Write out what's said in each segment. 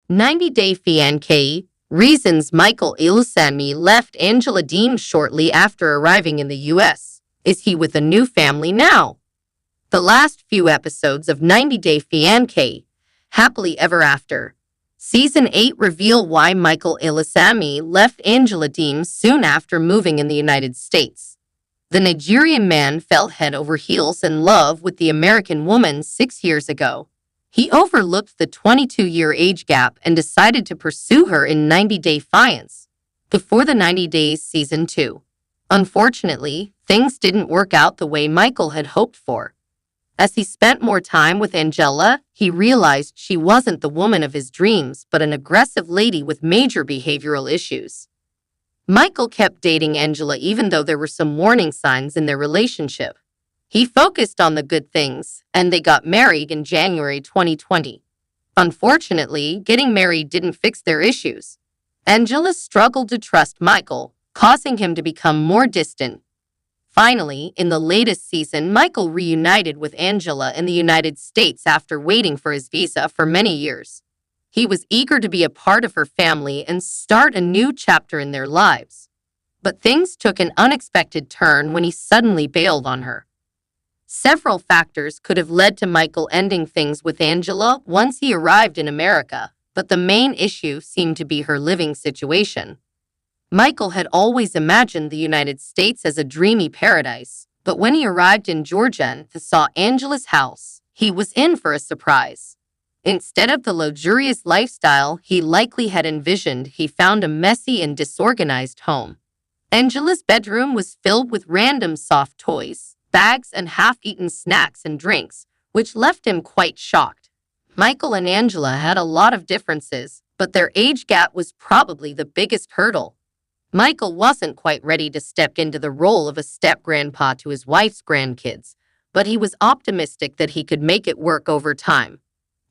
90-Day Fiancé reasons Ilesanmi left Angela Deem shortly after arriving in the U.S. Is he with a new family now? The last few episodes of 90-Day Fiancé, Happily Ever After, Season 8 reveal why Ilesanmi left Angela Deem soon after moving in the United States. The Nigerian man fell head over heels in love with the American woman 6 years ago. He overlooked the 22-year age gap and decided to pursue her in 90-Day Fiancé before the 90 Days Season 2. Unfortunately, things didn't work out the way Michael had hoped for. As he spent more time with Angela, he realized she wasn't the woman of his dreams, but an aggressive lady with major behavioral issues. Michael kept dating Angela even though there were some warning signs in their relationship. He focused on the good things, and they got married in January 2020. Unfortunately, getting married didn't fix their issues. Angela struggled to trust Michael, causing him to become more distant. Finally, in the latest season, Michael reunited with Angela in the United States after waiting for his visa for many years. He was eager to be a part of her family and start a new chapter in their lives. But things took an unexpected turn when he suddenly bailed on her. Several factors could have led to Michael ending things with Angela once he arrived in America, but the main issue seemed to be her living situation. Michael had always imagined the United States as a dreamy paradise, but when he arrived in Georgia and saw Angela's house, he was in for a surprise. Instead of the luxurious lifestyle he likely had envisioned, he found a messy and disorganized home. Angela's bedroom was filled with random soft toys, bags, and half-eaten snacks and drinks, which left him quite shocked. Michael and Angela had a lot of differences, but their age gap was probably the biggest hurdle. Michael wasn't quite ready to step into the role of a step-grandpa to his wife's grandkids, but he was optimistic that he could make it work over time.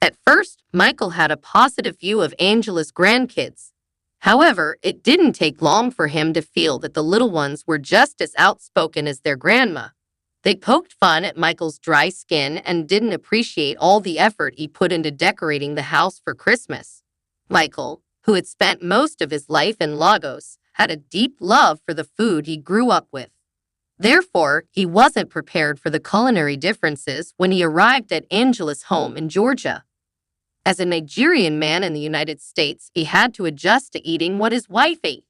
At first, Michael had a positive view of Angela's grandkids. However, it didn't take long for him to feel that the little ones were just as outspoken as their grandma. They poked fun at Michael's dry skin and didn't appreciate all the effort he put into decorating the house for Christmas. Michael, who had spent most of his life in Lagos, had a deep love for the food he grew up with. Therefore, he wasn't prepared for the culinary differences when he arrived at Angela's home in Georgia. As a Nigerian man in the United States, he had to adjust to eating what his wife ate.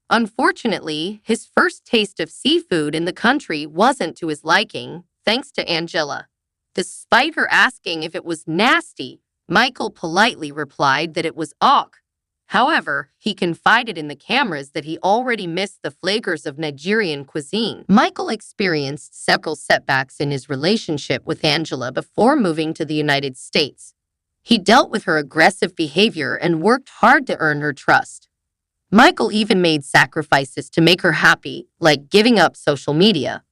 Unfortunately, his first taste of seafood in the country wasn't to his liking, thanks to Angela. Despite her asking if it was nasty, Michael politely replied that it was ok. However, he confided in the cameras that he already missed the flavors of Nigerian cuisine. Michael experienced several setbacks in his relationship with Angela before moving to the United States. He dealt with her aggressive behavior and worked hard to earn her trust. Michael even made sacrifices to make her happy, like giving up social media.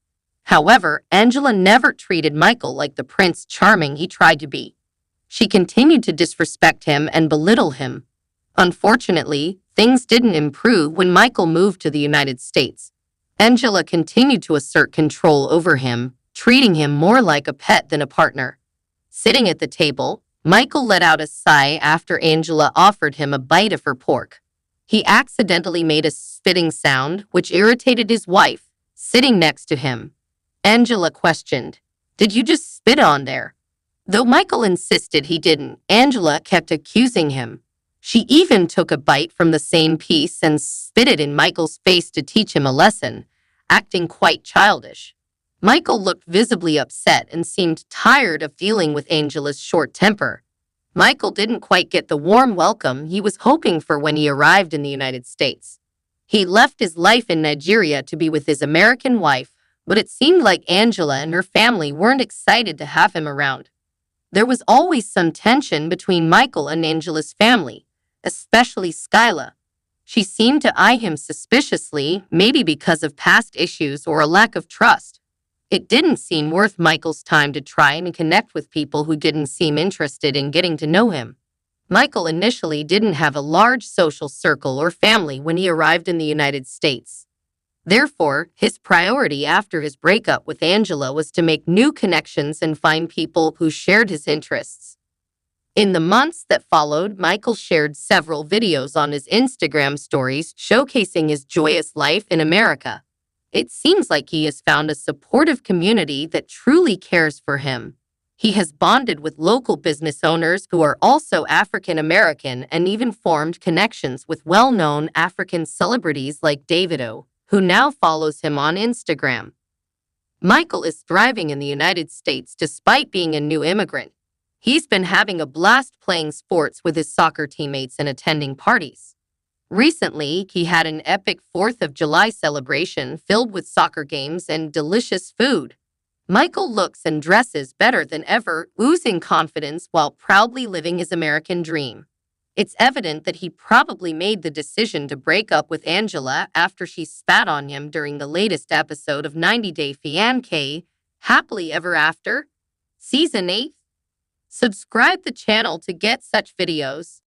However, Angela never treated Michael like the Prince Charming he tried to be. She continued to disrespect him and belittle him. Unfortunately, things didn't improve when Michael moved to the United States. Angela continued to assert control over him, treating him more like a pet than a partner. Sitting at the table, Michael let out a sigh after Angela offered him a bite of her pork. He accidentally made a spitting sound, which irritated his wife, sitting next to him. Angela questioned, "Did you just spit on there?" Though Michael insisted he didn't, Angela kept accusing him. She even took a bite from the same piece and spit it in Michael's face to teach him a lesson, acting quite childish. Michael looked visibly upset and seemed tired of dealing with Angela's short temper. Michael didn't quite get the warm welcome he was hoping for when he arrived in the United States. He left his life in Nigeria to be with his American wife, but it seemed like Angela and her family weren't excited to have him around. There was always some tension between Michael and Angela's family, especially Skyla. She seemed to eye him suspiciously, maybe because of past issues or a lack of trust. It didn't seem worth Michael's time to try and connect with people who didn't seem interested in getting to know him. Michael initially didn't have a large social circle or family when he arrived in the United States. Therefore, his priority after his breakup with Angela was to make new connections and find people who shared his interests. In the months that followed, Michael shared several videos on his Instagram stories showcasing his joyous life in America. It seems like he has found a supportive community that truly cares for him. He has bonded with local business owners who are also African American and even formed connections with well-known African celebrities like Davido, who now follows him on Instagram. Michael is thriving in the United States despite being a new immigrant. He's been having a blast playing sports with his soccer teammates and attending parties. Recently, he had an epic 4th of July celebration filled with soccer games and delicious food. Michael looks and dresses better than ever, oozing confidence while proudly living his American dream. It's evident that he probably made the decision to break up with Angela after she spat on him during the latest episode of 90 Day Fiancé, Happily Ever After, Season 8. Subscribe the channel to get such videos.